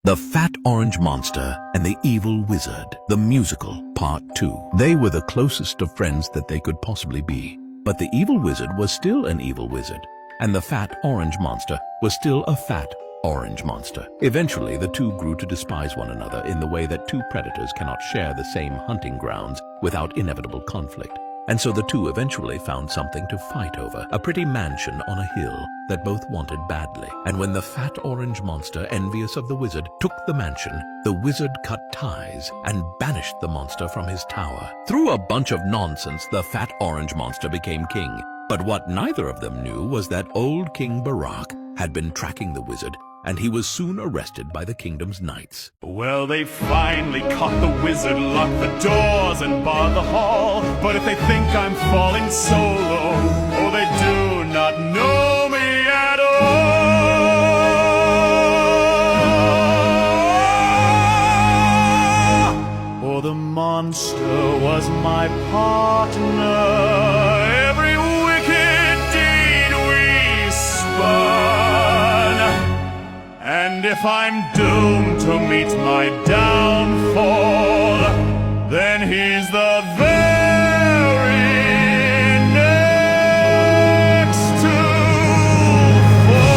The Fat Orange Monster and the Evil Wizard, the musical, Part 2. They were the closest of friends that they could possibly be. But the evil wizard was still an evil wizard, and the Fat Orange Monster was still a fat orange monster. Eventually, the two grew to despise one another in the way that two predators cannot share the same hunting grounds without inevitable conflict. And so the two eventually found something to fight over, a pretty mansion on a hill that both wanted badly. And when the Fat Orange Monster, envious of the wizard, took the mansion, the wizard cut ties and banished the monster from his tower. Through a bunch of nonsense, the Fat Orange Monster became king. But what neither of them knew was that old King Barak had been tracking the wizard, and he was soon arrested by the kingdom's knights. Well, they finally caught the wizard, locked the doors and barred the hall. But if they think I'm falling so low, oh, they do not know me at all. For the monster was my partner, every wicked deed we spun. And if I'm doomed to meet my downfall, then he's the very next to fall.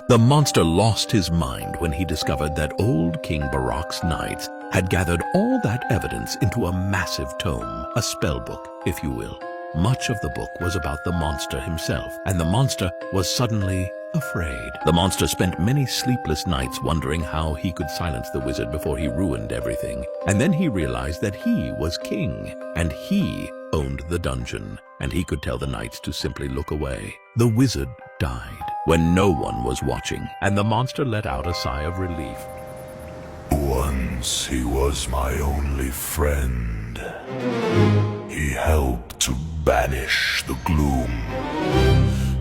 The monster lost his mind when he discovered that old King Barak's knights had gathered all that evidence into a massive tome, a spell book, if you will. Much of the book was about the monster himself, and the monster was suddenly afraid. The monster spent many sleepless nights wondering how he could silence the wizard before he ruined everything. And then he realized that he was king, and he owned the dungeon, and he could tell the knights to simply look away. The wizard died when no one was watching, and the monster let out a sigh of relief. Once he was my only friend. He helped to banish the gloom.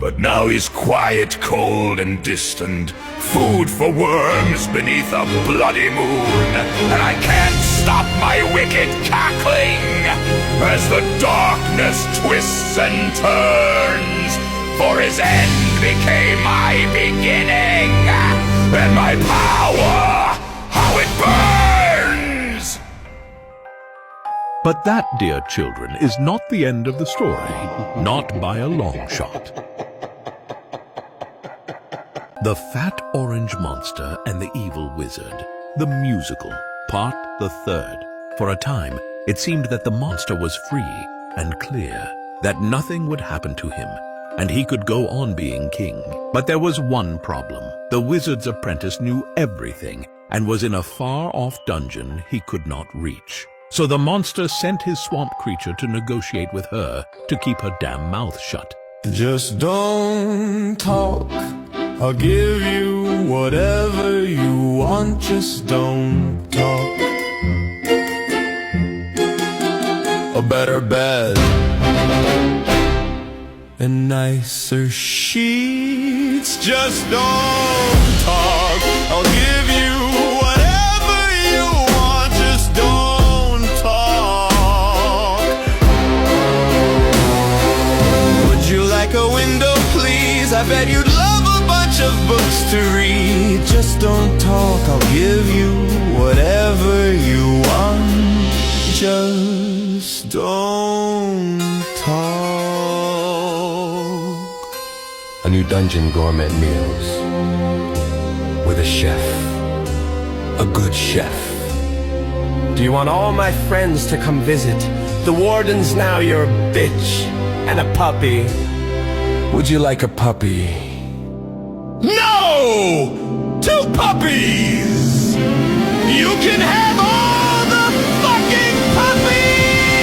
But now he's quiet, cold, and distant, food for worms beneath a bloody moon. And I can't stop my wicked cackling as the darkness twists and turns. For his end became my beginning, and my power, how it burns! But that, dear children, is not the end of the story. Not by a long shot. The Fat Orange Monster and the Evil Wizard, the musical, Part the 3rd. For a time, it seemed that the monster was free and clear, that nothing would happen to him, and he could go on being king. But there was one problem. The wizard's apprentice knew everything and was in a far-off dungeon he could not reach. So the monster sent his swamp creature to negotiate with her to keep her damn mouth shut. Just don't talk, I'll give you whatever you want, just don't talk. A better bed and nicer sheets, just don't talk, I'll give you whatever you want, just don't talk. Would you like a window, please? I bet you'd love a bunch of books to read. Just don't talk, I'll give you whatever you want, just don't talk. A new dungeon gourmet meals with a chef, a good chef. Do you want all my friends to come visit? The warden's now your bitch and a puppy. Would you like a puppy? No! 2 puppies! You can have all the fucking puppies!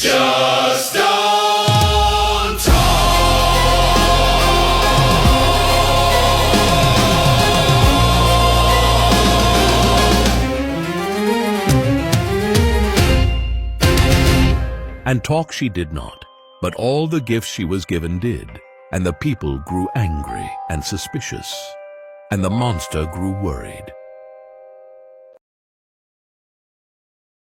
Just don't talk! And talk she did not, but all the gifts she was given did, and the people grew angry and suspicious, and the monster grew worried.